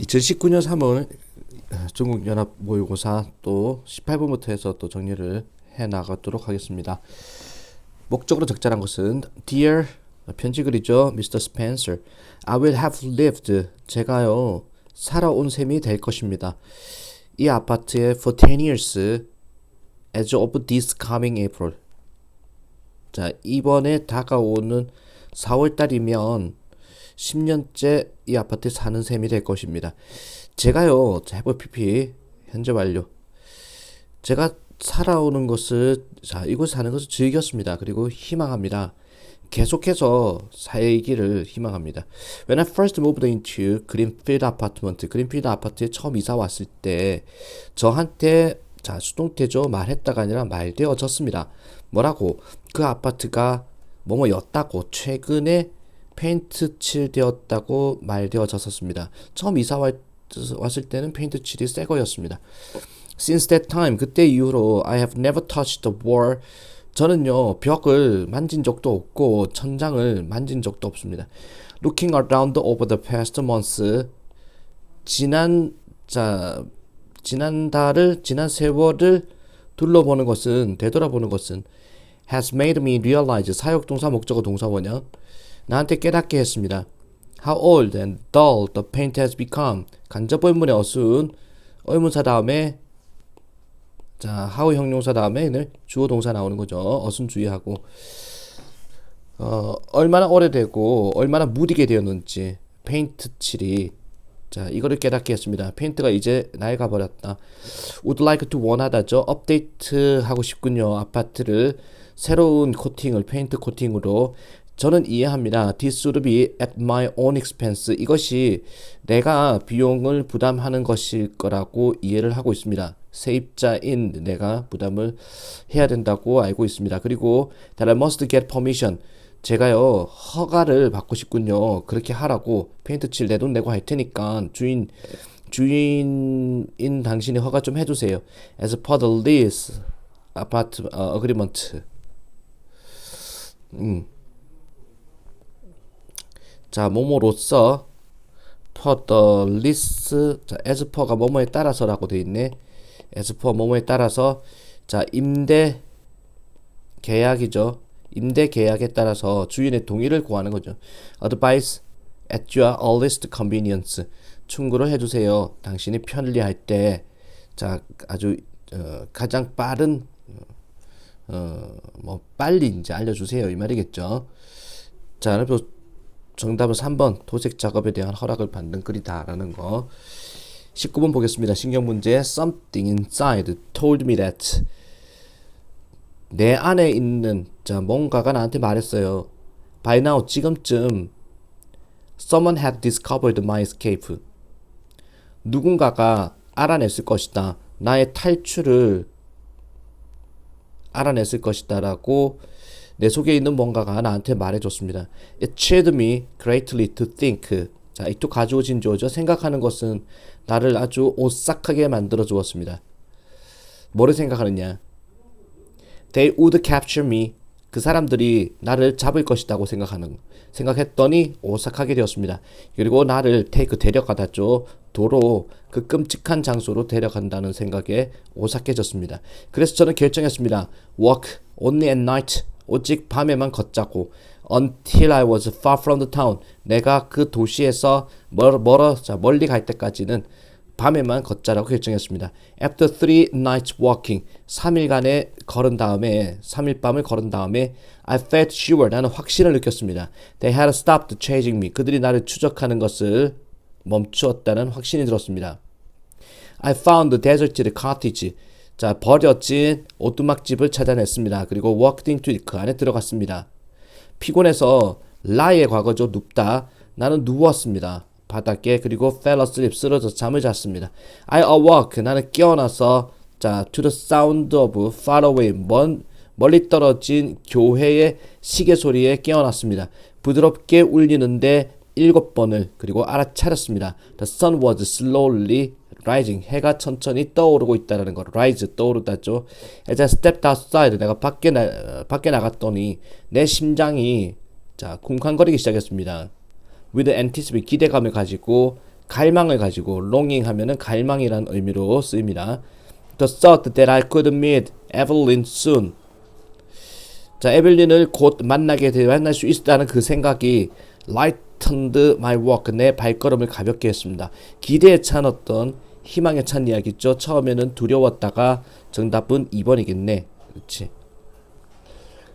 2019년 3월 중국연합 모의고사 또 18분부터 해서 또 정리를 해 나가도록 하겠습니다. 목적으로 적절한 것은 Dear 편지 글이죠. Mr. Spencer, I will have lived. 제가요 살아온 셈이 될 것입니다. 이 아파트에 for 10 years as of this coming April. 자, 이번에 다가오는 4월달이면 10년째 이 아파트에 사는 셈이 될 것입니다. 제가요, 해볼 PP 현재 완료. 제가 살아오는 것을, 자, 이곳에 사는 것을 즐겼습니다. 그리고 희망합니다. 계속해서 살기를 희망합니다. When I first moved into Greenfield Apartment, 그린필드 아파트에 처음 이사 왔을 때 저한테 자, 수동태죠. 말했다가 아니라 말되어졌습니다. 뭐라고? 그 아파트가 뭐뭐였다고 최근에 페인트 칠되었다고 말되어졌었습니다. 처음 이사 왔을 때는 페인트 칠이 새 거였습니다. Since that time, 그때 이후로 I have never touched the wall. 저는요 벽을 만진 적도 없고 천장을 만진 적도 없습니다. Looking around over the past months, 지난 세월을 둘러보는 것은 되돌아보는 것은 has made me realize 사역동사 목적어 동사원형 나한테 깨닫게 했습니다. How old and dull the paint has become. 간접 의문의 어순 의문사 다음에 자 how 형용사 다음에 주어 동사 나오는 거죠. 어순 주의하고 얼마나 오래되고 얼마나 무디게 되었는지 페인트 칠이 자 이거를 깨닫게 했습니다. 페인트가 이제 낡아 버렸다. Would like to 원하다죠. 업데이트 하고 싶군요. 아파트를 새로운 코팅을 페인트 코팅으로 저는 이해합니다. This would be at my own expense. 이것이 내가 비용을 부담하는 것일 거라고 이해를 하고 있습니다. 세입자인 내가 부담을 해야 된다고 알고 있습니다. 그리고 that I must get permission. 제가요 허가를 받고 싶군요. 그렇게 하라고 페인트 칠 내 돈 내고 할 테니까 주인인 당신이 허가 좀 해주세요. As per the lease agreement. 자, 뭐뭐로서 per the lease, 자, as per가 뭐뭐에 따라서라고 돼 있네. as per 뭐뭐에 따라서 자, 임대 계약이죠. 임대 계약에 따라서 주인의 동의를 구하는 거죠. Advice at your earliest convenience. 충고를 해주세요. 당신이 편리할 때, 자, 아주 가장 빠른 빨리 이제 알려주세요 이 말이겠죠. 자, 그래서 정답은 3번 도색 작업에 대한 허락을 받는 글이다라는 거. 19번 보겠습니다. 신경 문제. Something inside told me that. 내 안에 있는 자 뭔가가 나한테 말했어요. By now 지금쯤 someone had discovered my escape. 누군가가 알아냈을 것이다. 나의 탈출을 알아냈을 것이다라고 내 속에 있는 뭔가가 나한테 말해줬습니다. It cheered me greatly to think. 자, 이 또 가져오진 주어죠. 생각하는 것은 나를 아주 오싹하게 만들어 주었습니다. 뭐를 생각하느냐? They would capture me. 그 사람들이 나를 잡을 것이라고 생각했더니 오싹하게 되었습니다. 그리고 나를 데려가다죠. 도로 그 끔찍한 장소로 데려간다는 생각에 오싹해졌습니다. 그래서 저는 결정했습니다. Walk only at night. 오직 밤에만 걷자고. Until I was far from the town. 내가 그 도시에서 멀리 갈 때까지는 밤에만 걷자라고 결정했습니다. After 3 nights walking, 3일간의 걸은 다음에 3일 밤을 걸은 다음에 I felt sure, 나는 확신을 느꼈습니다. They had stopped chasing me. 그들이 나를 추적하는 것을 멈추었다는 확신이 들었습니다. I found the deserted cottage. 자, 버려진 오두막집을 찾아냈습니다. 그리고 walked into it. 그 안에 들어갔습니다. 피곤해서 lie의 과거죠. 눕다. 나는 누웠습니다. 바닥에. 그리고 fell asleep. 쓰러져 잠을 잤습니다. I awoke. 나는 깨어나서 자, to the sound of far away. 멀리 떨어진 교회의 시계 소리에 깨어났습니다. 부드럽게 울리는데 7번을 그리고 알아차렸습니다. The sun was slowly rising. 해가 천천히 떠오르고 있다는 거. rise 떠오르다죠. As I stepped outside. 내가 밖에 나갔더니 내 심장이 자 쿵쾅거리기 시작했습니다. With anticipation 기대감을 가지고 갈망을 가지고 longing 하면은 갈망이라는 의미로 쓰입니다. The thought that I could meet Evelyn soon. 자, 에벨린을 곧 만날 수 있다는 그 생각이 lightened my walk. 내 발걸음을 가볍게 했습니다. 기대에 찬 어떤 희망에 찬 이야기죠. 처음에는 두려웠다가 정답은 2번이겠네. 그렇지.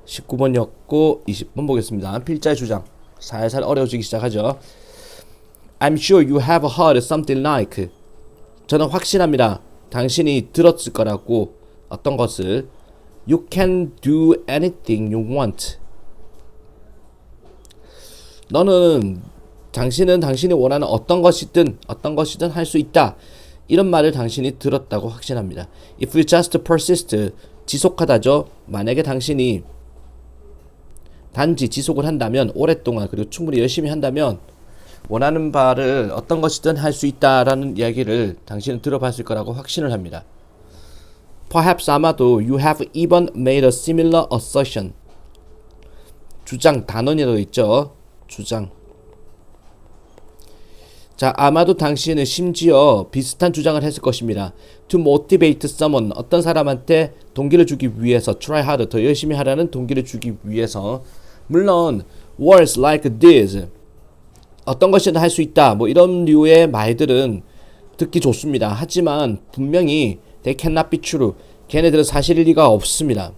19번이었고 20번 보겠습니다. 필자의 주장. 살살 어려워지기 시작하죠. I'm sure you have heard something like. 저는 확신합니다. 당신이 들었을 거라고. 어떤 것을. You can do anything you want. 당신은 당신이 원하는 어떤 것이든 할 수 있다. 이런 말을 당신이 들었다고 확신합니다. If you just persist, 지속하다죠. 만약에 당신이 단지 지속을 한다면, 오랫동안 그리고 충분히 열심히 한다면 원하는 바를 어떤 것이든 할 수 있다라는 이야기를 당신은 들어봤을 거라고 확신을 합니다. Perhaps 아마도 you have even made a similar assertion. 주장 단원이라고 있죠. 주장. 자, 아마도 당신은 심지어 비슷한 주장을 했을 것입니다. To motivate someone. 어떤 사람한테 동기를 주기 위해서 try hard. 더 열심히 하라는 동기를 주기 위해서. 물론 words like this. 어떤 것이든 할 수 있다. 뭐 이런 류의 말들은 듣기 좋습니다. 하지만 분명히 they cannot be true. 걔네들은 사실일 리가 없습니다.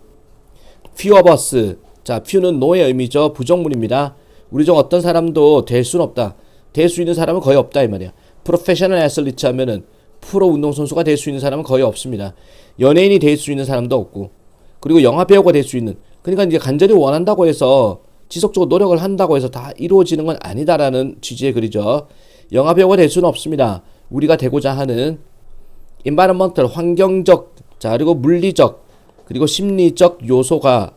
Few of us. 자, few는 no의 의미죠. 부정문입니다. 우리 중 어떤 사람도 될 수는 없다. 될 수 있는 사람은 거의 없다 이 말이야. Professional athlete 하면은 프로 운동선수가 될 수 있는 사람은 거의 없습니다. 연예인이 될 수 있는 사람도 없고, 그리고 영화 배우가 될 수 있는, 그러니까 이제 간절히 원한다고 해서 지속적으로 노력을 한다고 해서 다 이루어지는 건 아니다라는 취지의 글이죠. 영화 배우가 될 수는 없습니다. 우리가 되고자 하는 environmental, 환경적, 자, 그리고 물리적, 그리고 심리적 요소가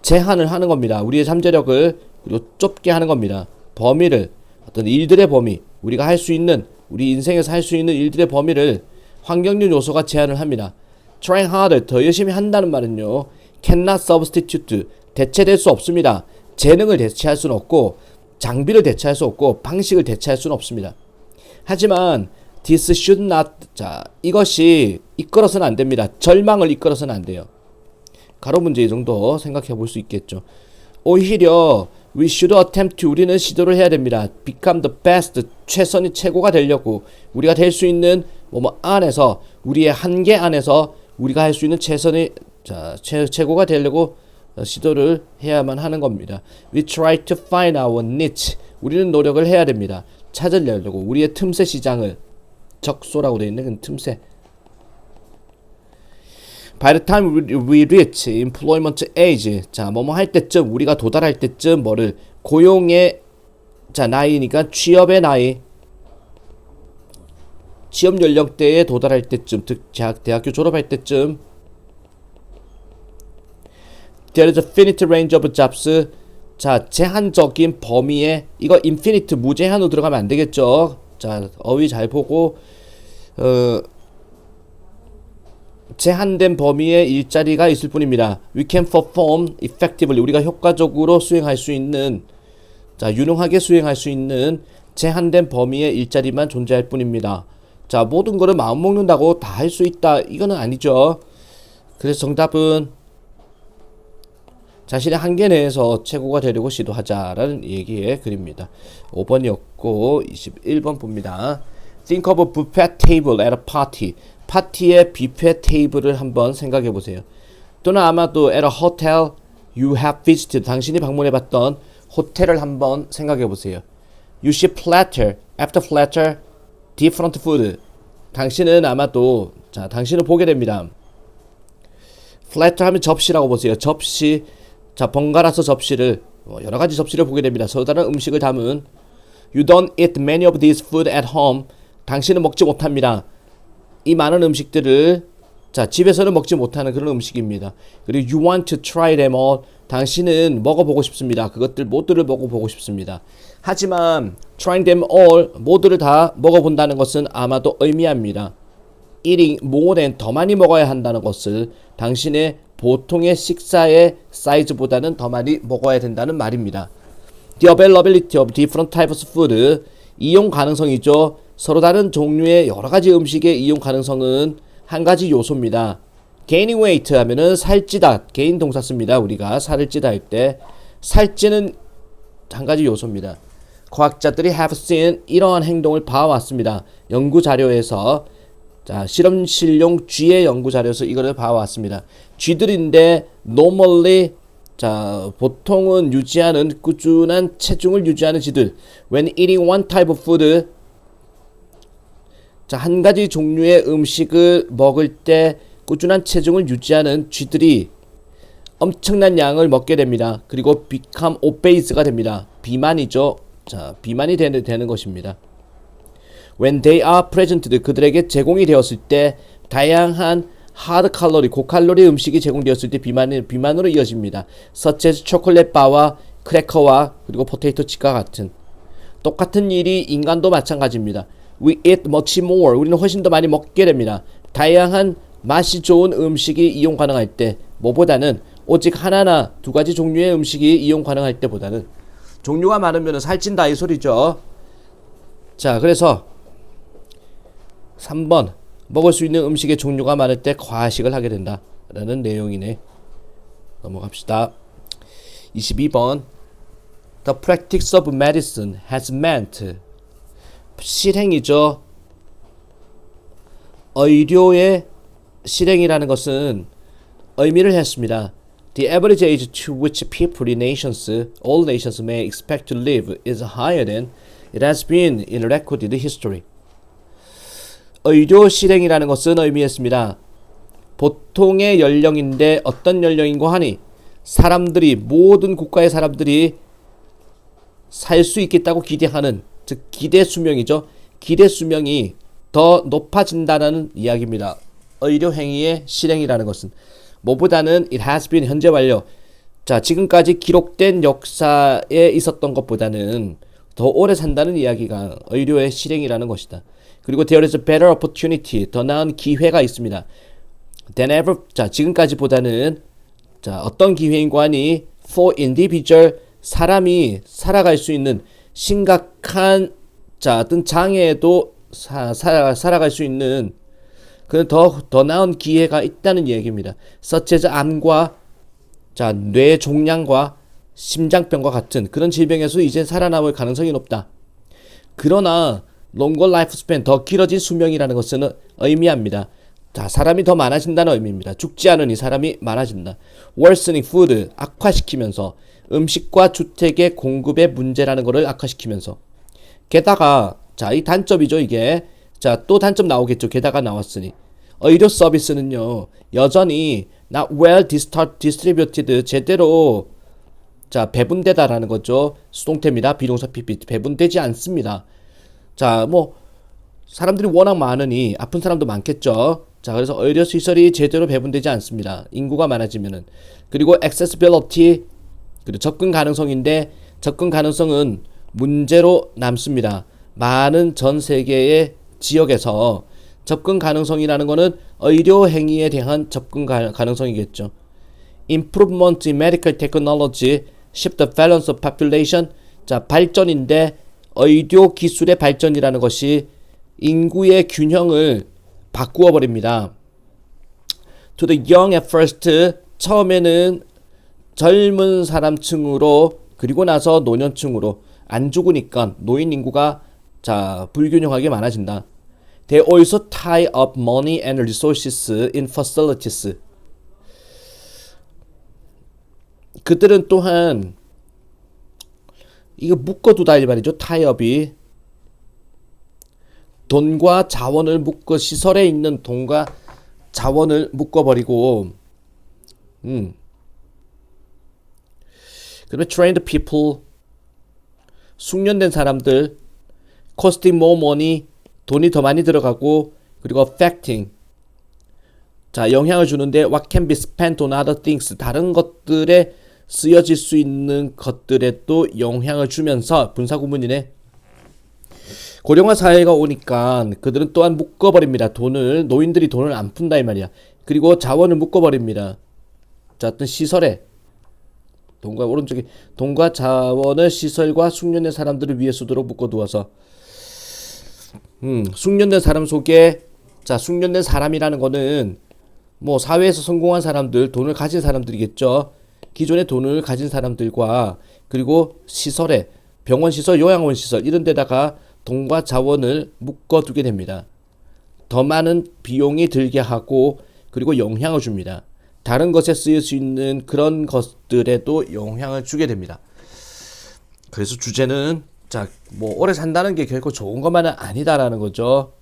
제한을 하는 겁니다. 우리의 잠재력을 그리고 좁게 하는 겁니다. 범위를, 어떤 일들의 범위, 우리가 할 수 있는, 우리 인생에서 할 수 있는 일들의 범위를 환경적 요소가 제한을 합니다. Trying harder, 더 열심히 한다는 말은요, cannot substitute, 대체될 수 없습니다. 재능을 대체할 수는 없고, 장비를 대체할 수 없고, 방식을 대체할 수는 없습니다. 하지만 this should not, 자, 이것이 이끌어서는 안 됩니다. 절망을 이끌어서는 안 돼요. 가로 문제 이 정도 생각해 볼 수 있겠죠. 오히려 we should attempt to, 우리는 시도를 해야 됩니다. become the best, 최선이 최고가 되려고 우리가 될 수 있는 뭐 안에서, 우리의 한계 안에서 우리가 할 수 있는 최선이, 자, 최고가 되려고 시도를 해야만 하는 겁니다. We try to find our niche, 우리는 노력을 해야 됩니다. 찾으려고 우리의 틈새 시장을, 적소라고 되어 있는 그 틈새. By the time we reach employment age, 자, 뭐뭐 할 때쯤, 우리가 도달할 때쯤, 뭐를, 고용의, 자, 나이니까 취업의 나이, 취업 연령대에 도달할 때쯤, 대학교 졸업할 때쯤, there is a finite range of jobs, 자, 제한적인 범위에, 이거 infinite, 무제한으로 들어가면 안 되겠죠. 자, 어휘 잘 보고, 제한된 범위의 일자리가 있을 뿐입니다. We can perform effectively, 우리가 효과적으로 수행할 수 있는, 자, 유능하게 수행할 수 있는 제한된 범위의 일자리만 존재할 뿐입니다. 자, 모든 거를 마음 먹는다고 다 할 수 있다, 이거는 아니죠. 그래서 정답은 자신의 한계 내에서 최고가 되려고 시도하자라는 얘기의 글입니다. 5번이었고 21번 봅니다. Think of a buffet table at a party. 파티의 뷔페 테이블을 한번 생각해 보세요. 또는 아마도 at a hotel you have visited, 당신이 방문해봤던 호텔을 한번 생각해 보세요. You see platter after platter, different food. 당신은 아마도, 자, 당신은 보게 됩니다. platter 하면 접시라고 보세요. 접시, 자, 번갈아서 접시를, 여러 가지 접시를 보게 됩니다. 서다른 음식을 담은. You don't eat many of these food at home. 당신은 먹지 못합니다. 이 많은 음식들을, 자, 집에서는 먹지 못하는 그런 음식입니다. 그리고 you want to try them all. 당신은 먹어보고 싶습니다. 그것들 모두를 먹어보고 싶습니다. 하지만 trying them all, 모두를 다 먹어본다는 것은 아마도 의미합니다. eating more than, 더 많이 먹어야 한다는 것을, 당신의 보통의 식사의 사이즈보다는 더 많이 먹어야 된다는 말입니다. The availability of different types of food, 이용 가능성이죠. 서로 다른 종류의 여러 가지 음식의 이용 가능성은 한 가지 요소입니다. gaining weight 하면은 살찌다. gain 동사 씁니다. 우리가 살을 찌다 할 때 살찌는 한 가지 요소입니다. 과학자들이 have seen 이러한 행동을 봐왔습니다. 연구 자료에서 자, 실험실용 쥐의 연구 자료에서 이거를 봐왔습니다. 쥐들인데 normally 자, 보통은 유지하는 꾸준한 체중을 유지하는 쥐들. When eating one type of food 자, 한 가지 종류의 음식을 먹을 때 꾸준한 체중을 유지하는 쥐들이 엄청난 양을 먹게 됩니다. 그리고 become obese가 됩니다. 비만이죠. 자, 비만이 되는 것입니다. When they are presented 그들에게 제공이 되었을 때 다양한 하드 칼로리, 고칼로리 음식이 제공되었을 때 비만으로 이어집니다. such as 초콜릿 바와 크래커와 그리고 포테이토 칩과 같은 똑같은 일이 인간도 마찬가지입니다. We eat much more. 우리는 훨씬 더 많이 먹게 됩니다. 다양한 맛이 좋은 음식이 이용 가능할 때 뭐보다는 오직 하나나 두 가지 종류의 음식이 이용 가능할 때보다는 종류가 많으면 살찐다 이 소리죠. 자, 그래서 3번 먹을 수 있는 음식의 종류가 많을 때 과식을 하게 된다 라는 내용이네. 넘어갑시다. 22번 The practice of medicine has meant 실행이죠. 의료의 실행이라는 것은 의미를 했습니다. The average age to which people in nations, all nations may expect to live is higher than it has been in recorded history. 의료 실행이라는 것은 의미했습니다. 보통의 연령인데 어떤 연령인고 하니 사람들이 모든 국가의 사람들이 살 수 있겠다고 기대하는 즉 기대 수명이죠. 기대 수명이 더 높아진다는 이야기입니다. 의료 행위의 실행이라는 것은 뭐보다는 it has been 현재 완료. 자, 지금까지 기록된 역사에 있었던 것보다는 더 오래 산다는 이야기가 의료의 실행이라는 것이다. 그리고 there is a better opportunity, 더 나은 기회가 있습니다. than ever, 자, 지금까지보다는 자, 어떤 기회인고 하니 for individual, 사람이 살아갈 수 있는 심각한 자, 어떤 장애에도 살아갈 수 있는 그 더 나은 기회가 있다는 얘기입니다. such as 암과 자, 뇌 종양과 심장병과 같은 그런 질병에서 이제 살아남을 가능성이 높다. 그러나 longer lifespan, 더 길어진 수명이라는 것은 의미합니다. 자, 사람이 더 많아진다는 의미입니다. 죽지 않으니 사람이 많아진다. worsening food, 악화시키면서 음식과 주택의 공급의 문제라는 것을 악화시키면서 게다가 자, 이 단점이죠 이게. 자, 또 단점 나오겠죠. 게다가 나왔으니 의료 서비스는요 여전히 not well distributed, 제대로 자 배분되다라는 거죠. 수동태입니다. 비동사 PP 배분되지 않습니다. 자, 뭐 사람들이 워낙 많으니 아픈 사람도 많겠죠. 자, 그래서 의료 시설이 제대로 배분되지 않습니다. 인구가 많아지면은. 그리고 accessibility, 그리고 접근 가능성인데 접근 가능성은 문제로 남습니다. 많은 전 세계의 지역에서 접근 가능성이라는 것은 의료 행위에 대한 접근 가능성이겠죠. Improvement in medical technology shift the balance of population. 자, 발전인데 의료 기술의 발전이라는 것이 인구의 균형을 바꾸어 버립니다. To the young at first, 처음에는 젊은 사람층으로 그리고 나서 노년층으로 안 죽으니까 노인 인구가 자 불균형하게 많아진다. They also tie up money and resources in facilities. 그들은 또한 이거 묶어두다 이 말이죠. 타이업이 돈과 자원을 묶어 시설에 있는 돈과 자원을 묶어버리고 그다음에 trained people, 숙련된 사람들, costing more money, 돈이 더 많이 들어가고, 그리고 affecting, 자 영향을 주는데 what can be spent on other things, 다른 것들에 쓰여질 수 있는 것들에 또 영향을 주면서 분사구문이네. 고령화 사회가 오니까 그들은 또한 묶어버립니다. 돈을, 노인들이 돈을 안 푼다 이 말이야. 그리고 자원을 묶어버립니다. 자, 어떤 시설에 돈과 오른쪽에 돈과 자원을 시설과 숙련된 사람들을 위해 쓰도록 묶어두어서 숙련된 사람 속에 자, 숙련된 사람이라는 거는 뭐 사회에서 성공한 사람들, 돈을 가진 사람들이겠죠. 기존에 돈을 가진 사람들과 그리고 시설에 병원 시설, 요양원 시설 이런 데다가 돈과 자원을 묶어두게 됩니다. 더 많은 비용이 들게 하고 그리고 영향을 줍니다. 다른 것에 쓰일 수 있는 그런 것들에도 영향을 주게 됩니다. 그래서 주제는 자, 뭐 오래 산다는 게 결코 좋은 것만은 아니다라는 거죠.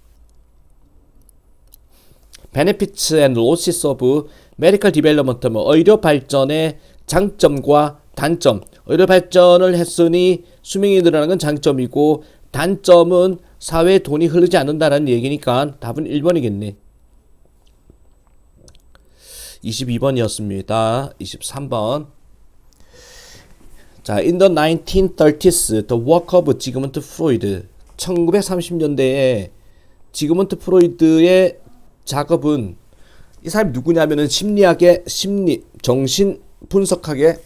Benefits and losses of medical development, 뭐 의료 발전의 장점과 단점. 의료 발전을 했으니 수명이 늘어나는 건 장점이고 단점은 사회에 돈이 흐르지 않는다는 얘기니까 답은 1번이겠네. 22번이었습니다. 23번. 자, in the 1930s, the work of 지그문트 프로이드. 1930년대에 지그문트 프로이드의 작업은 이 사람이 누구냐면은 심리학의 정신 분석학의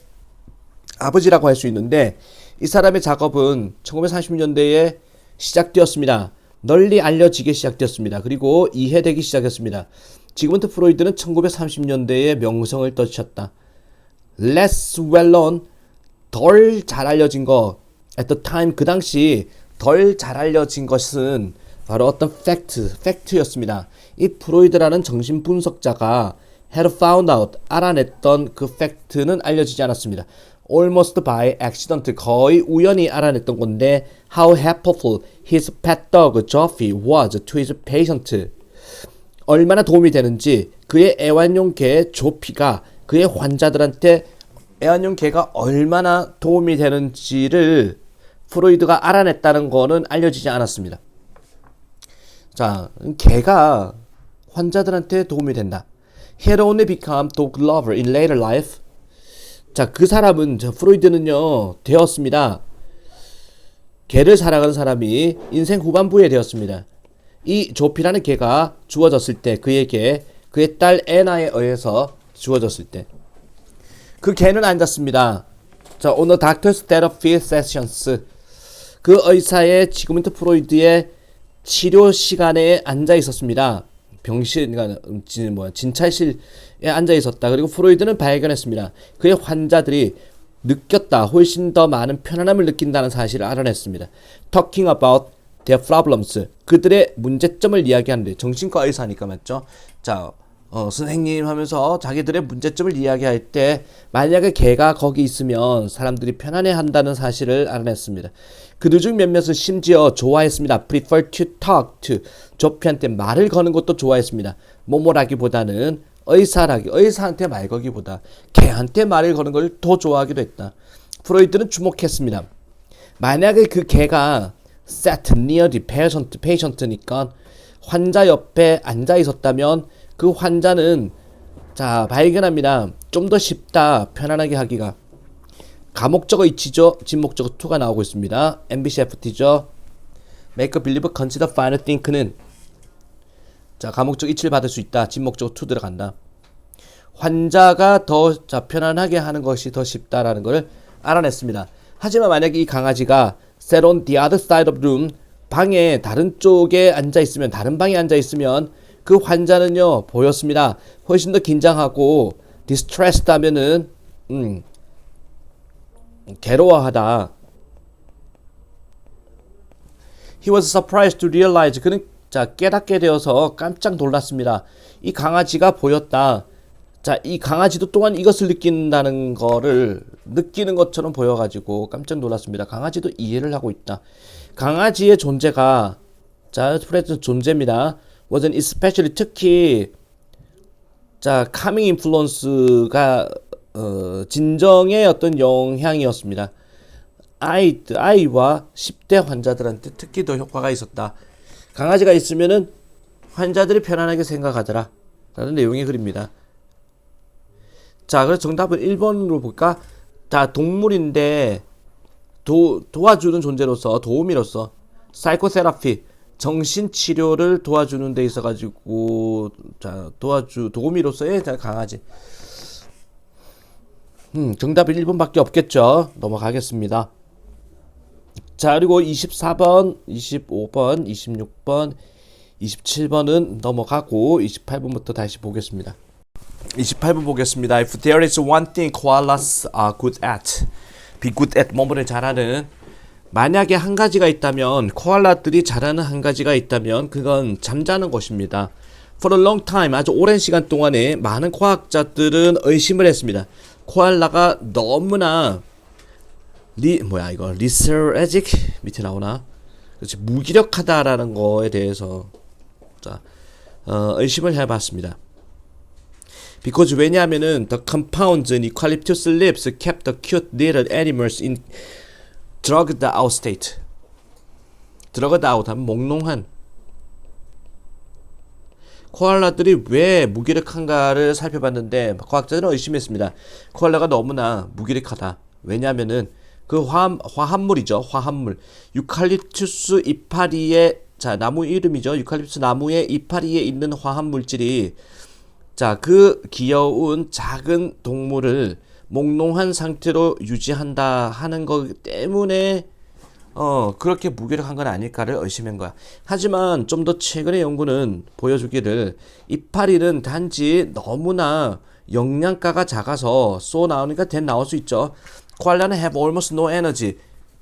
아버지라고 할 수 있는데 이 사람의 작업은 1930년대에 시작되었습니다. 널리 알려지게 시작되었습니다. 그리고 이해되기 시작했습니다. 지그문트 프로이드는 1930년대에 명성을 떨쳤다. Less well known, 덜 잘 알려진 거, at the time 그 당시 덜 잘 알려진 것은 바로 어떤 팩트였습니다. 이 프로이드라는 정신 분석자가 had found out, 알아냈던 그 팩트는 알려지지 않았습니다. Almost by accident, 거의 우연히 알아냈던 건데 how helpful his pet dog Joffy was to his patient. 얼마나 도움이 되는지 그의 애완용 개 조피가 그의 환자들한테 애완용 개가 얼마나 도움이 되는지를 프로이드가 알아냈다는 거는 알려지지 않았습니다. 자, 개가 환자들한테 도움이 된다. He had only become dog lover in later life. 자, 그 사람은, 프로이드는요, 되었습니다. 개를 사랑하는 사람이 인생 후반부에 되었습니다. 이 조피라는 개가 주어졌을 때, 그에게 그의 딸 애나에 의해서 주어졌을 때, 그 개는 앉았습니다. 자, on the doctor's therapy sessions. 그 의사의 지그문트 프로이드의 치료 시간에 앉아 있었습니다. 병실, 진찰실에 앉아 있었다. 그리고 프로이드는 발견했습니다. 그의 환자들이 느꼈다. 훨씬 더 많은 편안함을 느낀다는 사실을 알아냈습니다. Talking about their problems. 그들의 문제점을 이야기하는데, 정신과 의사니까 맞죠? 자, 선생님 하면서 자기들의 문제점을 이야기할 때 만약에 개가 거기 있으면 사람들이 편안해 한다는 사실을 알아냈습니다. 그들 중 몇몇은 심지어 좋아했습니다. prefer to talk to. 조피한테 말을 거는 것도 좋아했습니다. 뭐뭐라기보다는 의사한테 말 거기보다 개한테 말을 거는 걸 더 좋아하기도 했다. 프로이드는 주목했습니다. 만약에 그 개가 sat near the patient니까 환자 옆에 앉아 있었다면 그 환자는 자 발견합니다. 좀 더 쉽다. 편안하게 하기가. 가목적어 이치죠. 진목적어 to가 나오고 있습니다. MBCFT죠. Make a believe, consider, find, think는 자 가목적 이치를 받을 수 있다. 진목적어 to 들어간다. 환자가 더 편안하게 하는 것이 더 쉽다라는 걸 알아냈습니다. 하지만 만약에 이 강아지가 sat on the other side of the room, 방의 다른 쪽에 앉아 있으면, 다른 방에 앉아 있으면 그 환자는요 보였습니다. 훨씬 더 긴장하고 distressed 하면은 괴로워하다. He was surprised to realize, 그는 자 깨닫게 되어서 깜짝 놀랐습니다. 이 강아지가 보였다. 자, 이 강아지도 또한 이것을 느낀다는 거를 느끼는 것처럼 보여가지고 깜짝 놀랐습니다. 강아지도 이해를 하고 있다. 강아지의 존재가 자 프레젠트 존재입니다. wasn't especially 특히 자 calming influence가 진정의 어떤 영향이었습니다. 아이와 10대 환자들한테 특히 더 효과가 있었다. 강아지가 있으면은 환자들이 편안하게 생각하더라 라는 내용의 글입니다. 자, 그래서 정답은 1번으로 볼까? 자, 동물인데 도와주는 존재로서, 도우미로서 사이코세라피, 정신치료를 도와주는 데 있어가지고 자 도우미로서의 강아지. 정답이 1번밖에 없겠죠. 넘어가겠습니다. 자, 그리고 24번, 25번, 26번, 27번은 넘어가고 28번부터 다시 보겠습니다. 28번 보겠습니다. If there is one thing koalas are good at, be good at 뭐뭐를 잘하는, 만약에 한 가지가 있다면, 코알라들이 잘하는 한 가지가 있다면 그건 잠자는 것입니다. For a long time, 아주 오랜 시간 동안에 많은 과학자들은 의심을 했습니다. 코알라가 너무나 리서에직 밑에 나오나? 그렇지, 무기력하다라는 거에 대해서 자, 의심을 해봤습니다. Because 왜냐하면은 the compounds in eucalyptus leaves kept the cute little animals in drugged out state. drugged out 하면 몽롱한. 코알라들이 왜 무기력한가를 살펴봤는데 과학자들은 의심했습니다. 코알라가 너무나 무기력하다. 왜냐하면은 그 화합물이죠. 화합물. 유칼립투스 이파리의, 자, 나무 이름이죠. 유칼립투스 나무의 이파리에 있는 화합물질이, 자, 그 귀여운 작은 동물을 몽롱한 상태로 유지한다 하는 것 때문에 그렇게 무기력한 건 아닐까를 의심한 거야. 하지만 좀 더 최근의 연구는 보여주기를 이파리는 단지 너무나 영양가가 작아서 쏘 나오니까 나올 수 있죠. 코알라는 have almost no energy.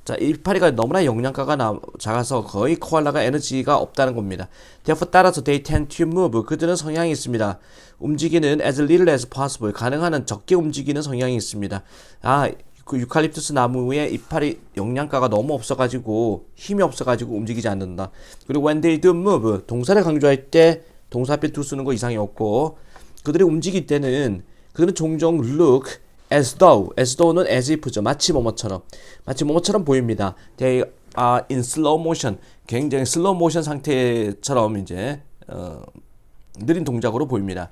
자, 이파리가 너무나 영양가가 작아서 거의 코알라가 에너지가 없다는 겁니다. Therefore, 따라서 they tend to move. 그들은 성향이 있습니다. 움직이는 as little as possible. 가능한 한 적게 움직이는 성향이 있습니다. 아, 그 유칼립투스 나무의 이파리 영양가가 너무 없어가지고 힘이 없어가지고 움직이지 않는다. 그리고 when they do move, 동사를 강조할 때 동사 앞에 do 쓰는 거 이상이 없고, 그들이 움직일 때는 그들은 종종 look as though는 as if죠. 마치 뭐뭐처럼 보입니다. They are in slow motion. 굉장히 슬로우 모션 상태처럼 이제 느린 동작으로 보입니다.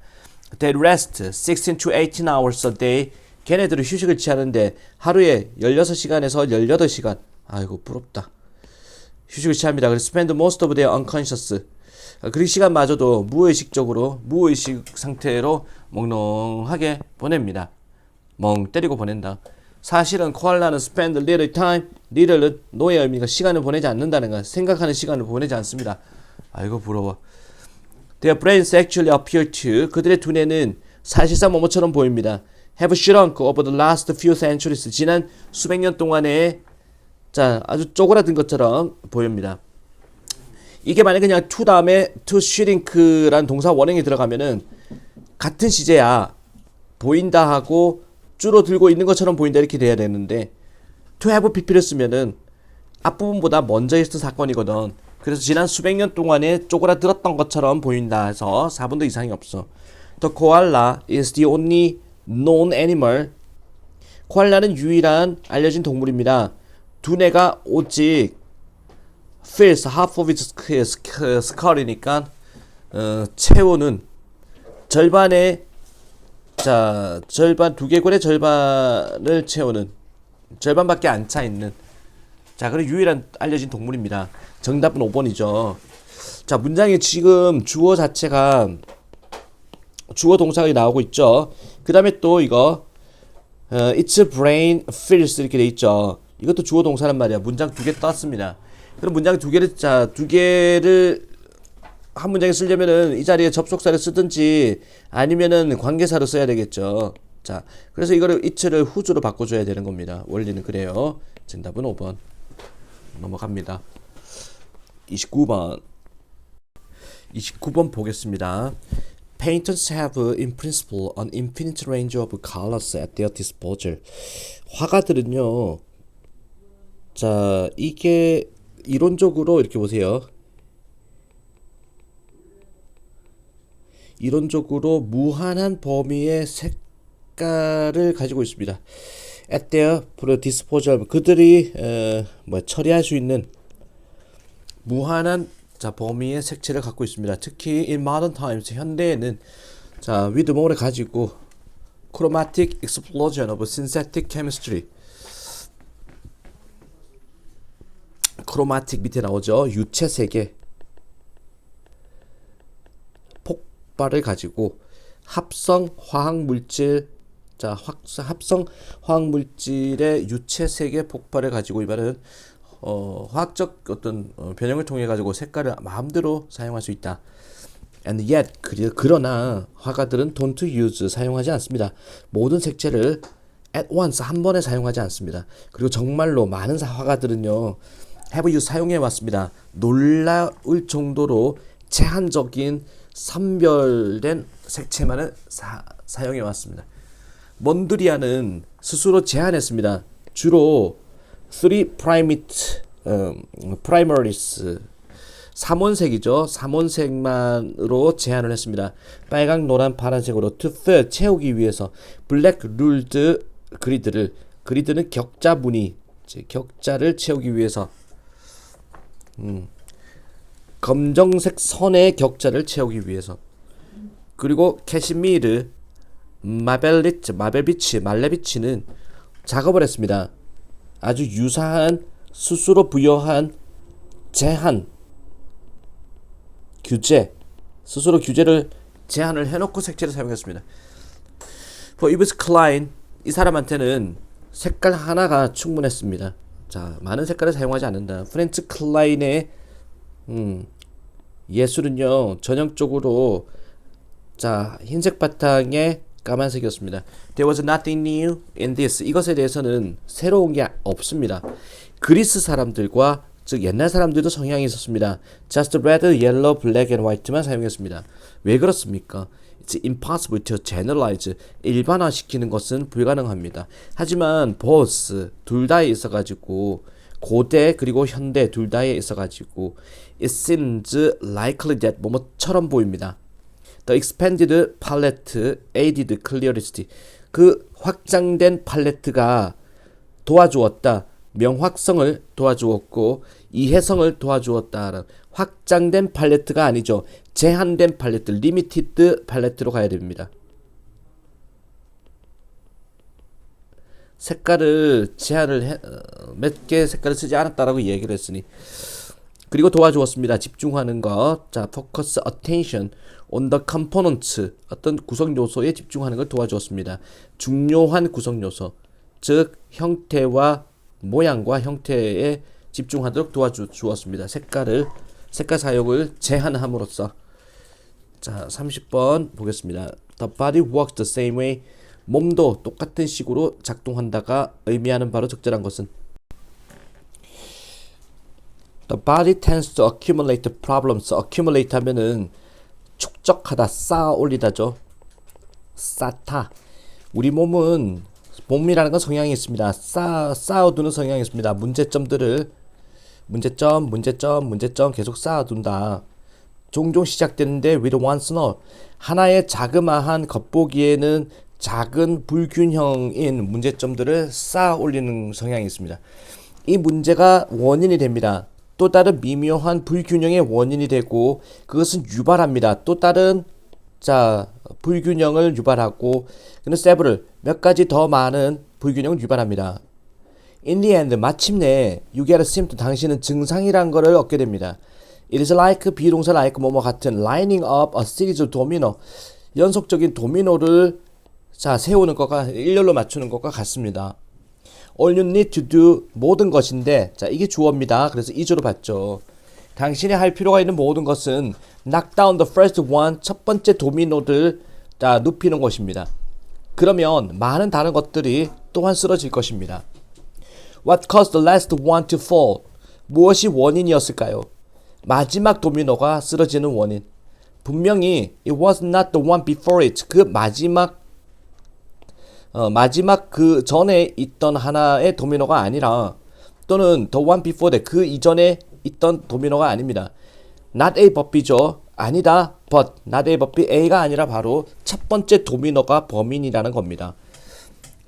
They rest 16 to 18 hours a day. 걔네들은 휴식을 취하는데 하루에 16시간에서 18시간. 아이고 부럽다. 휴식을 취합니다. 그래서 spend most of their unconscious. 그 시간마저도 무의식 상태로 멍롱하게 보냅니다. 멍 때리고 보낸다. 사실은 코알라는 spend little time, little은 노의 의미가 시간을 보내지 않는다는 거야. 생각하는 시간을 보내지 않습니다. 아이고 부러워. Their brains actually appear to, 그들의 두뇌는 사실상 뭐뭐처럼 보입니다. Have shrunk over the last few centuries. 지난 수백 년 동안에, 자, 아주 쪼그라든 것처럼 보입니다. 이게 만약에 그냥 to 다음에 to shrink란 동사 원형이 들어가면은 같은 시제야. 보인다 하고 줄어들고 있는 것처럼 보인다 이렇게 돼야 되는데 to have pp를 쓰면은 앞부분보다 먼저 있었던 사건이거든. 그래서 지난 수백 년 동안에 쪼그라들었던 것처럼 보인다 해서 4분도 이상이 없어. The koala is the only known animal. 코알라는 유일한 알려진 동물입니다. 두뇌가 오직 fills half of its skull이니까 채우는 절반의, 자, 절반, 두개골의 절반을 채우는, 절반밖에 안 차 있는, 자, 그리고 유일한 알려진 동물입니다. 정답은 5번이죠. 자, 문장에 지금 주어 자체가 주어 동사가 나오고 있죠. 그 다음에 또 이거 Its brain fills 이렇게 돼 있죠. 이것도 주어 동사란 말이야. 문장 두 개 떴습니다. 그럼 문장 두 개를, 자, 두 개를 한 문장에 쓰려면은 이 자리에 접속사를 쓰든지 아니면은 관계사로 써야 되겠죠. 자, 그래서 이거를 it를 whose로 바꿔줘야 되는 겁니다. 원리는 그래요. 정답은 5번. 넘어갑니다. 29번 보겠습니다. Painters have in principle an infinite range of colors at their disposal. 화가들은요, 자, 이게 이론적으로 이렇게 보세요. 이론적으로 무한한 범위의 색깔을 가지고 있습니다. At their disposal, 그들이 처리할 수 있는 무한한, 자, 범위의 색채를 갖고 있습니다. 특히 in modern times, 현대에는, 자, with more를 가지고 chromatic explosion of synthetic chemistry. chromatic 밑에 나오죠. 유체 세계. 폭발을 가지고 합성 화학 물질, 자, 합성 화학 물질의 유체 세계 폭발을 가지고 이 말은 화학적 어떤 변형을 통해 가지고 색깔을 마음대로 사용할 수 있다. And yet 그러나 화가들은 don't use 사용하지 않습니다. 모든 색채를 at once 한 번에 사용하지 않습니다. 그리고 정말로 많은 화가들은요 have used 사용해 왔습니다. 놀라울 정도로 제한적인 선별된 색채만을 사용해 왔습니다. 몬드리안은 스스로 제한했습니다. 주로 3 primaries 3원색이죠. 3원색만으로 제한을 했습니다. 빨강, 노란, 파란색으로 to fill 채우기 위해서 black ruled 그리드는 격자 무늬 격자를 채우기 위해서 검정색 선의 격자를 채우기 위해서 그리고 캐시미르 말레비치는 작업을 했습니다. 아주 유사한 스스로 부여한 제한 스스로 규제를 제한을 해놓고 색채를 사용했습니다. For Yves Klein 이 사람한테는 색깔 하나가 충분했습니다. 자, 많은 색깔을 사용하지 않는다. 프렌츠 클라인의 예술은요 전형적으로 자 흰색 바탕에 까만색이었습니다. There was nothing new in this. 이것에 대해서는 새로운 게 없습니다. 그리스 사람들과 즉 옛날 사람들도 성향이 있었습니다. Just red, yellow, black and white만 사용했습니다. 왜 그렇습니까? It's impossible to generalize. 일반화시키는 것은 불가능합니다. 하지만 both 둘 다에 있어가지고 고대 그리고 현대 둘 다에 있어가지고 it seems likely that 뭐뭐처럼 보입니다. The expanded palette aided clarity. 그 확장된 팔레트가 도와주었다. 명확성을 도와주었고 이해성을 도와주었다라는 확장된 팔레트가 아니죠. 제한된 팔레트, 리미티드 팔레트로 가야 됩니다. 색깔을 제한을 몇 개 색깔을 쓰지 않았다라고 얘기를 했으니 그리고 도와주었습니다. 집중하는 것. 자, focus attention on the components. 어떤 구성 요소에 집중하는 걸 도와주었습니다. 중요한 구성 요소. 즉 형태와 모양과 형태에 집중하도록 도와주었습니다. 색깔 사용을 제한함으로써. 자, 30번 보겠습니다. The body works the same way. 몸도 똑같은 식으로 작동한다가 의미하는 바로 적절한 것은 The body tends to accumulate problems. accumulate 하면은 축적하다, 쌓아 올리다죠. 쌓다. 우리 몸이라는 건 성향이 있습니다. 쌓아두는 성향이 있습니다. 문제점들을 문제점 계속 쌓아둔다. 종종 시작되는데 with once no. 하나의 자그마한 겉보기에는 작은 불균형인 문제점들을 쌓아 올리는 성향이 있습니다. 이 문제가 원인이 됩니다. 또 다른 미묘한 불균형의 원인이 되고 그것은 유발합니다. 또 다른 불균형을 유발하고 그는 several 몇 가지 더 많은 불균형을 유발합니다. In the end 마침내 you get a symptom 당신은 증상이란 것을 얻게 됩니다. It is like 비동사 like 뭐뭐 같은 lining up a series of domino 연속적인 도미노를 세우는 것과 일렬로 맞추는 것과 같습니다. All you need to do 모든 것인데 이게 주어입니다. 그래서 이주로 봤죠. 당신이 할 필요가 있는 모든 것은 knock down the first one 첫 번째 도미노를 눕히는 것입니다. 그러면 많은 다른 것들이 또한 쓰러질 것입니다. What caused the last one to fall? 무엇이 원인이었을까요? 마지막 도미노가 쓰러지는 원인. 분명히 it was not the one before it. 그 마지막 그 전에 있던 하나의 도미노가 아니라 또는 the one before that 그 이전에 있던 도미노가 아닙니다. not A but B죠. 아니다 but not A but B A가 아니라 바로 첫 번째 도미노가 범인이라는 겁니다.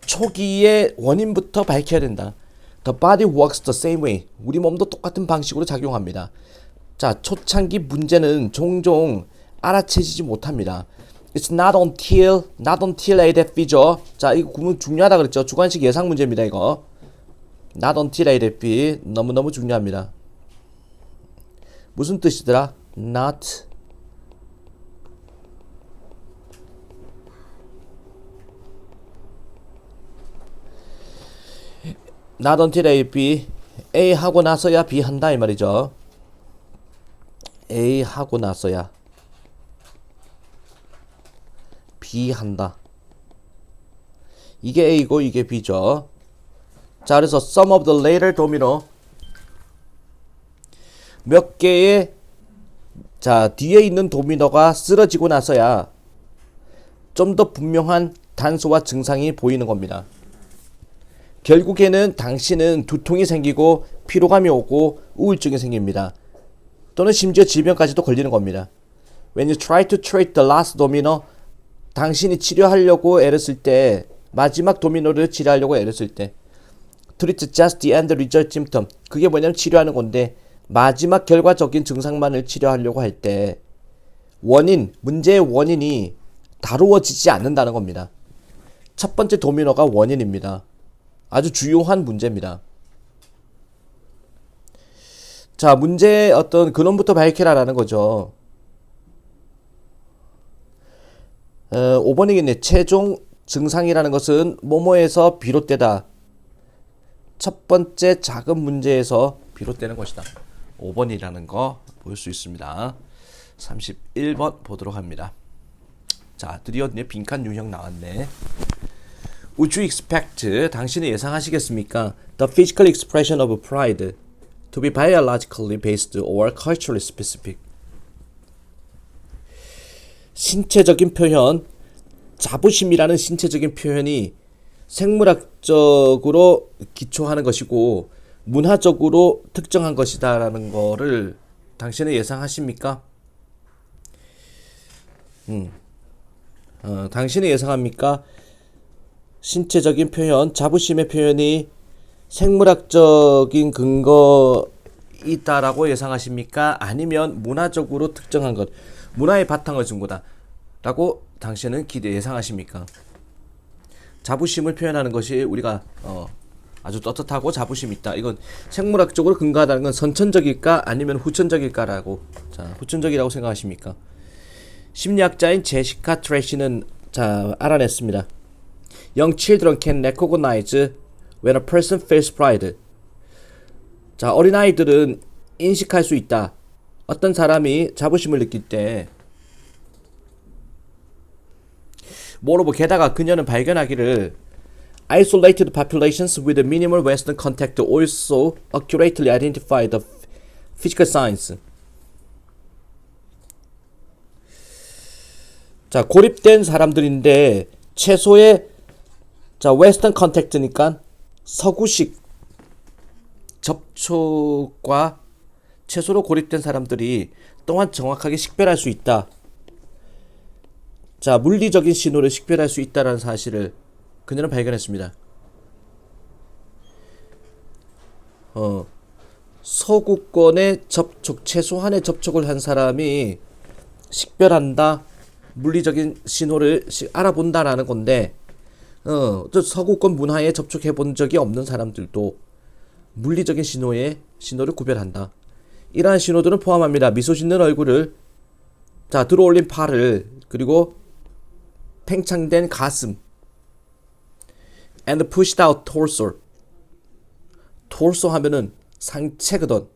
초기의 원인부터 밝혀야 된다. The body works the same way. 우리 몸도 똑같은 방식으로 작용합니다. 자, 초창기 문제는 종종 알아채지지 못합니다. It's not until A that B죠. 자, 이거 구문 중요하다 그랬죠. 주관식 예상 문제입니다, 이거. Not until A that B. 너무너무 중요합니다. 무슨 뜻이더라? Not until A, B. A 하고 나서야 B 한다 이 말이죠. A 하고 나서야 B 한다. 이게 A고 이게 B죠. 자, 그래서 some of the later domino 몇 개의 자 뒤에 있는 도미노가 쓰러지고 나서야 좀 더 분명한 단서와 증상이 보이는 겁니다. 결국에는 당신은 두통이 생기고 피로감이 오고 우울증이 생깁니다. 또는 심지어 질병까지도 걸리는 겁니다. When you try to treat the last domino, 당신이 치료하려고 애를 쓸 때, 마지막 도미노를 치료하려고 애를 쓸 때, treat just the end result symptom, 그게 뭐냐면 치료하는 건데 마지막 결과적인 증상만을 치료하려고 할 때 원인, 문제의 원인이 다루어지지 않는다는 겁니다. 첫 번째 도미노가 원인입니다. 아주 주요한 문제입니다. 자, 문제의 어떤 근원부터 밝혀라라는 거죠. 5번이겠네. 최종 증상이라는 것은 뭐뭐에서 비롯되다. 첫 번째 작은 문제에서 비롯되는 것이다. 5번이라는 거 볼 수 있습니다. 31번 보도록 합니다. 자, 드디어 빈칸 유형 나왔네. Would you expect, 당신이 예상하시겠습니까? The physical expression of pride to be biologically based or culturally specific. 신체적인 표현, 자부심이라는 신체적인 표현이 생물학적으로 기초하는 것이고 문화적으로 특정한 것이다라는 거를 당신은 예상하십니까? 당신이 예상합니까? 신체적인 표현, 자부심의 표현이 생물학적인 근거 있다라고 예상하십니까? 아니면 문화적으로 특정한 것, 문화의 바탕을 준 거다라고 당신은 예상하십니까? 자부심을 표현하는 것이 우리가 아주 떳떳하고 자부심 있다. 이건 생물학적으로 근거하다는 건 선천적일까 아니면 후천적일까라고. 자, 후천적이라고 생각하십니까? 심리학자인 제시카 트래시는 자 알아냈습니다. Young children can recognize when a person feels pride. 자, 어린아이들은 인식할 수 있다. 어떤 사람이 자부심을 느낄 때. 모reover, 게다가 그녀는 발견하기를 isolated populations with minimal Western contact also accurately identify the physical signs. 자, 고립된 사람들인데 최소의 자 웨스턴 컨택트니까 서구식 접촉과 최소로 고립된 사람들이 또한 정확하게 식별할 수 있다. 자, 물리적인 신호를 식별할 수 있다는 사실을 그녀는 발견했습니다. 서구권의 접촉, 최소한의 접촉을 한 사람이 식별한다, 물리적인 신호를 알아본다라는 건데, 저 서구권 문화에 접촉해 본 적이 없는 사람들도 물리적인 신호를 구별한다. 이러한 신호들은 포함합니다. 미소 짓는 얼굴을, 자, 들어올린 팔을, 그리고 팽창된 가슴, and pushed out torso. torso 하면은 상체거든.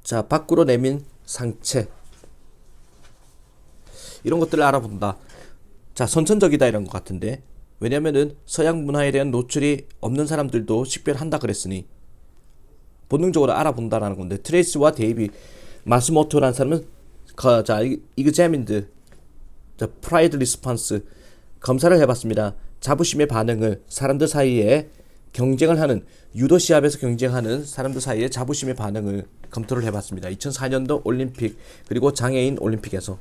자, 밖으로 내민 상체. 이런 것들을 알아본다. 자, 선천적이다 이런 것 같은데. 왜냐면은 서양 문화에 대한 노출이 없는 사람들도 식별한다 그랬으니 본능적으로 알아본다라는 건데, 트레이스와 데이비 마스모토라는 사람은 자, examined the pride response, 검사를 해봤습니다. 자부심의 반응을 사람들 사이에 경쟁을 하는, 유도 시합에서 경쟁하는 사람들 사이에 자부심의 반응을 검토를 해봤습니다. 2004년도 올림픽 그리고 장애인 올림픽에서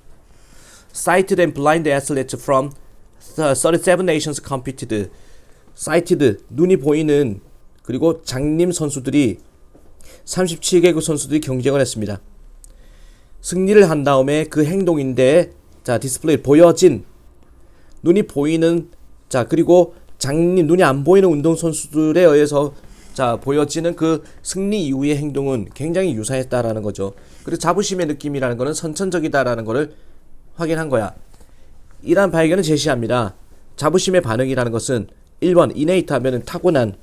sighted and blind athletes from 37 nations competed. sighted, 눈이 보이는 그리고 장님 선수들이 37개국 선수들이 경쟁을 했습니다. 승리를 한 다음에 그 행동인데, 자, 디스플레이 보여진 눈이 보이는, 자, 그리고 장님 눈이 안 보이는 운동 선수들에 의해서 자 보여지는 그 승리 이후의 행동은 굉장히 유사했다라는 거죠. 그리고 자부심의 느낌이라는 거는 선천적이다라는 거를 확인한 거야. 이러한 발견을 제시합니다. 자부심의 반응이라는 것은 1번 innate 하면은 타고난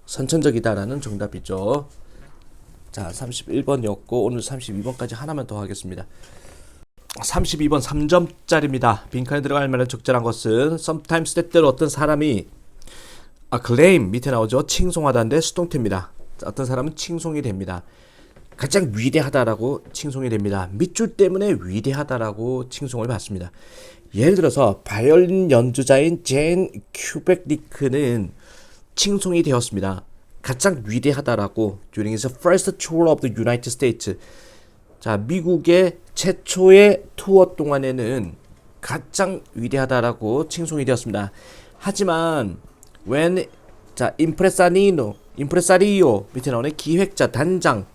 선천적이다라는 정답이죠. 자, 31번이었고 오늘 32번까지 하나만 더 하겠습니다. 32번 3점짜리입니다. 빈칸에 들어갈 만한 적절한 것은 sometimes 때때로 어떤 사람이 claim 밑에 나오죠. 칭송하다인데 수동태입니다. 어떤 사람은 칭송이 됩니다. 가장 위대하다라고 칭송이 됩니다. 밑줄 때문에 위대하다라고 칭송을 받습니다. 예를 들어서 바이올린 연주자인 젠 큐백리크는 칭송이 되었습니다. 가장 위대하다라고 during his first tour of the United States. 자, 미국의 최초의 투어 동안에는 가장 위대하다라고 칭송이 되었습니다. 하지만 when 자 impresario 밑에 나오는 기획자 단장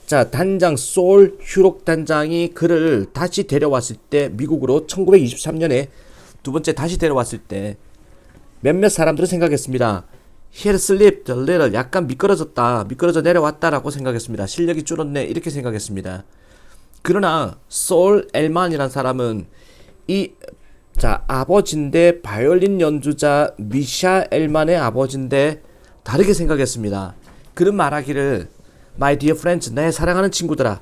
자 단장 솔 휴록 단장이 그를 다시 데려왔을 때 미국으로 1923년에 두 번째 다시 데려왔을 때 몇몇 사람들은 생각했습니다. He had slipped a little 약간 미끄러져 내려왔다라고 생각했습니다. 실력이 줄었네 이렇게 생각했습니다. 그러나 솔 엘만이라는 사람은 자 아버지인데 바이올린 연주자 미샤 엘만의 아버지인데 다르게 생각했습니다. 그는 말하기를 My dear friends 내 사랑하는 친구들아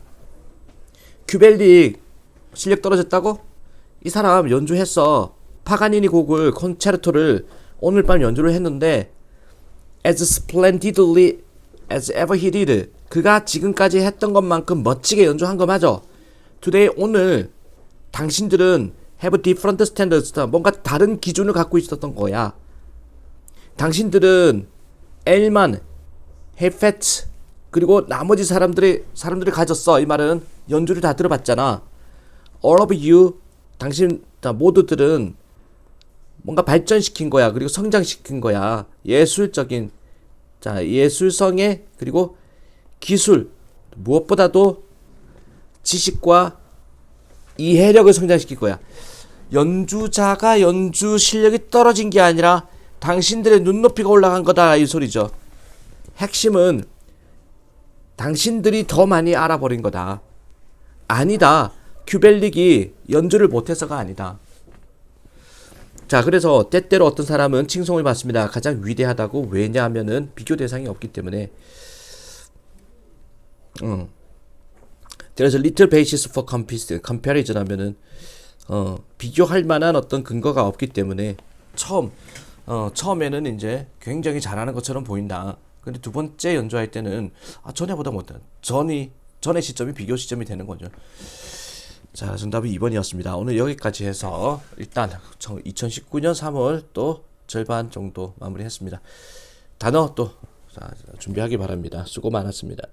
큐벨릭 실력 떨어졌다고? 이 사람 연주했어. 파가니니 곡을 콘체르토를 오늘 밤 연주를 했는데 as splendidly as ever he did 그가 지금까지 했던 것만큼 멋지게 연주한 거 맞아. Today 오늘 당신들은 have different standards 뭔가 다른 기준을 갖고 있었던 거야. 당신들은 엘만, 헤페츠 그리고 나머지 사람들이 가졌어. 이 말은 연주를 다 들어봤잖아. All of you 당신 모두들은 뭔가 발전시킨 거야. 그리고 성장시킨 거야. 예술적인 예술성의 그리고 기술 무엇보다도 지식과 이해력을 성장시킬 거야. 연주자가 연주 실력이 떨어진 게 아니라 당신들의 눈높이가 올라간 거다 이 소리죠. 핵심은 당신들이 더 많이 알아버린 거다. 아니다. 큐벨릭이 연주를 못해서가 아니다. 자, 그래서 때때로 어떤 사람은 칭송을 받습니다. 가장 위대하다고. 왜냐하면은 비교 대상이 없기 때문에. There's a little basis for comparison 하면은 비교할 만한 어떤 근거가 없기 때문에 처음에는 이제 굉장히 잘하는 것처럼 보인다. 근데 두 번째 연주할 때는 전에보다 못한 전의 시점이 비교 시점이 되는 거죠. 자, 정답은 2번이었습니다. 오늘 여기까지 해서 일단 2019년 3월 또 절반 정도 마무리했습니다. 단어 또 준비하기 바랍니다. 수고 많았습니다.